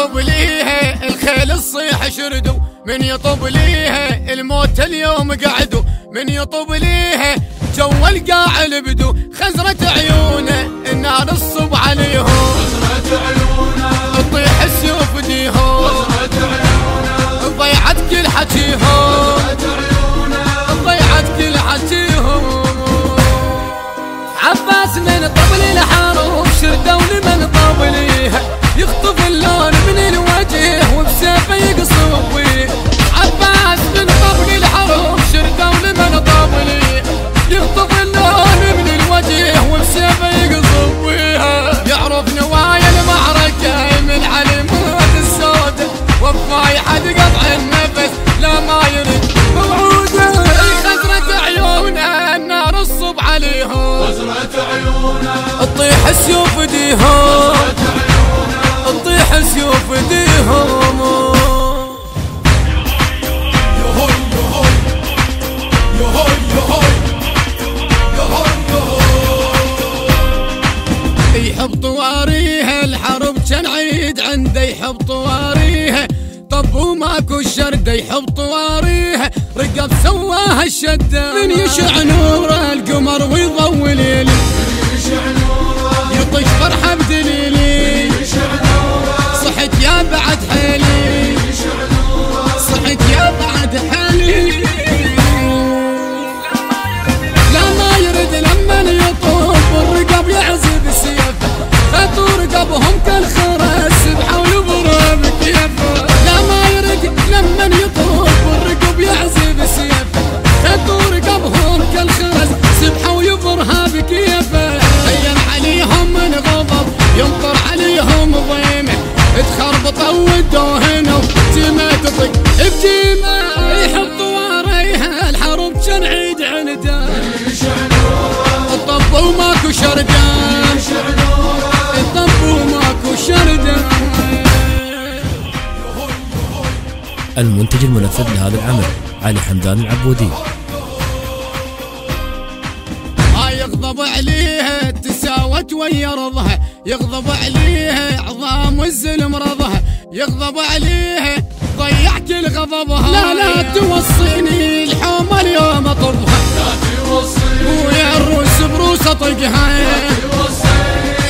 يطب ليها الخيل تصيح شردوا، من يطب ليها الموت اليوم قعدوا، من يطب ليها جو القاع البدو، خزرة عيونه النار الصب عليهم، خزرة عيونه تطيح السيوف ديهم، خزرة عيونه ضيعت كل حكيهم، ضيعت كل حكيهم. عباس من طبل الحروب شردوا لمن طبليها، يخطف اللون من الوجه وبسيفه يقصف بيه. عباس من طبل الحروب شردوا لمن طبليها، يخطف اللون من الوجه وبسيفه يقصف بيها. يعرف نوايا المعركة من علامات السودة، وفاي حد قطع النفس لا ما يرد موعوده. خزرة عيونه النار الصب عليهم، خزرة عيونه تطيح السيوف ديهم، تطيح السيوف ديهم. يحب طواريها الحرب كان عيد عنده، يحب طواريها طب وماكو الشرده، يحب طواريها رقب سواها الشده. من يشع نور القمر ويضوي ليلي، يطش فرحه بدليلي، صحت يا بعد حيلي، صحت يا بعد حيلي. لا ما يرد لما يطوف الرقب يعزب سيفه، خطوا رقبهم كالخرس سبحوا يبرى بكيفه. لا ما يرد لما يطوف الرقب يعزب سيفه، خطوا رقبهم كالخرس سبحوا يبرها بكيفه. هيم عليهم من غضب يمطر عليهم ضيمه، تخربطوا ودوهنوا جيمه تطق بجيمه. يحط واريها الحرب كان عيد عنده، الطب وماكو شردان، الطب وماكو شردان. المنتج المنفذ لهذا العمل علي حمدان العبودي. ما يغضب عليها تساوت ويا رضها، يغضب عليها عظام والزلم رضها، يغضب عليها ضيع كل غضبها. لا لا توصيني الحومه اليوم اطبها، لا توصيني ويا الروس بروس اطقها،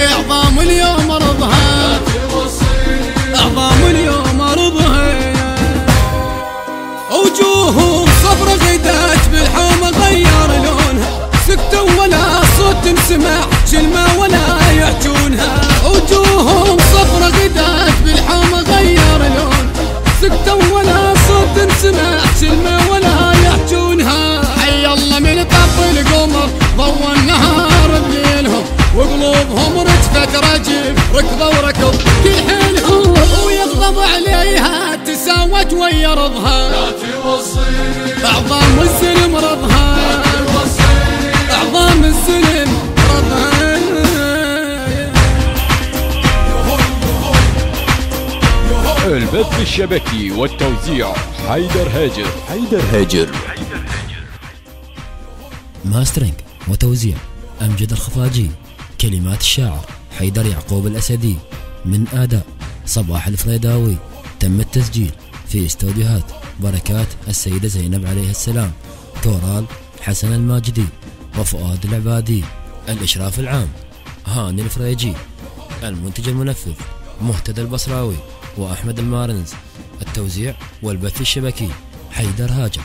عظام اليوم رضها، عظام اليوم رضها. وجوههم صفر غدات بالحومه غير لونها، سكتوا ولا صوت سمع كلمه ولا يحجونها. وجوههم صفر غدات بالحومه غير لونها، سكتوا ولا صوت سمع كلمه ولا يحجونها. حي الله من طب القمر ضوى النهار بليلهم، وقلوبهم رجفت رجف ركضوا وركض كل حيلهم. ويغضب عليها تساوت ويا رضها، لا توصيني اعظام السلم رضها، اعظام السلم رضها. البث الشبكي والتوزيع حيدر هاجر. حيدر هاجر. ماسترينج وتوزيع أمجد الخفاجي. كلمات الشاعر حيدر يعقوب الأسدي، من أداء صباح الفريداوي. تم التسجيل في استوديوهات بركات السيدة زينب عليه السلام، كورال حسن الماجدي وفؤاد العبادي. الإشراف العام هاني الفريجي. المنتج المنفذ مهتدى البصراوي وأحمد المارنز. التوزيع والبث الشبكي حيدر هاجر.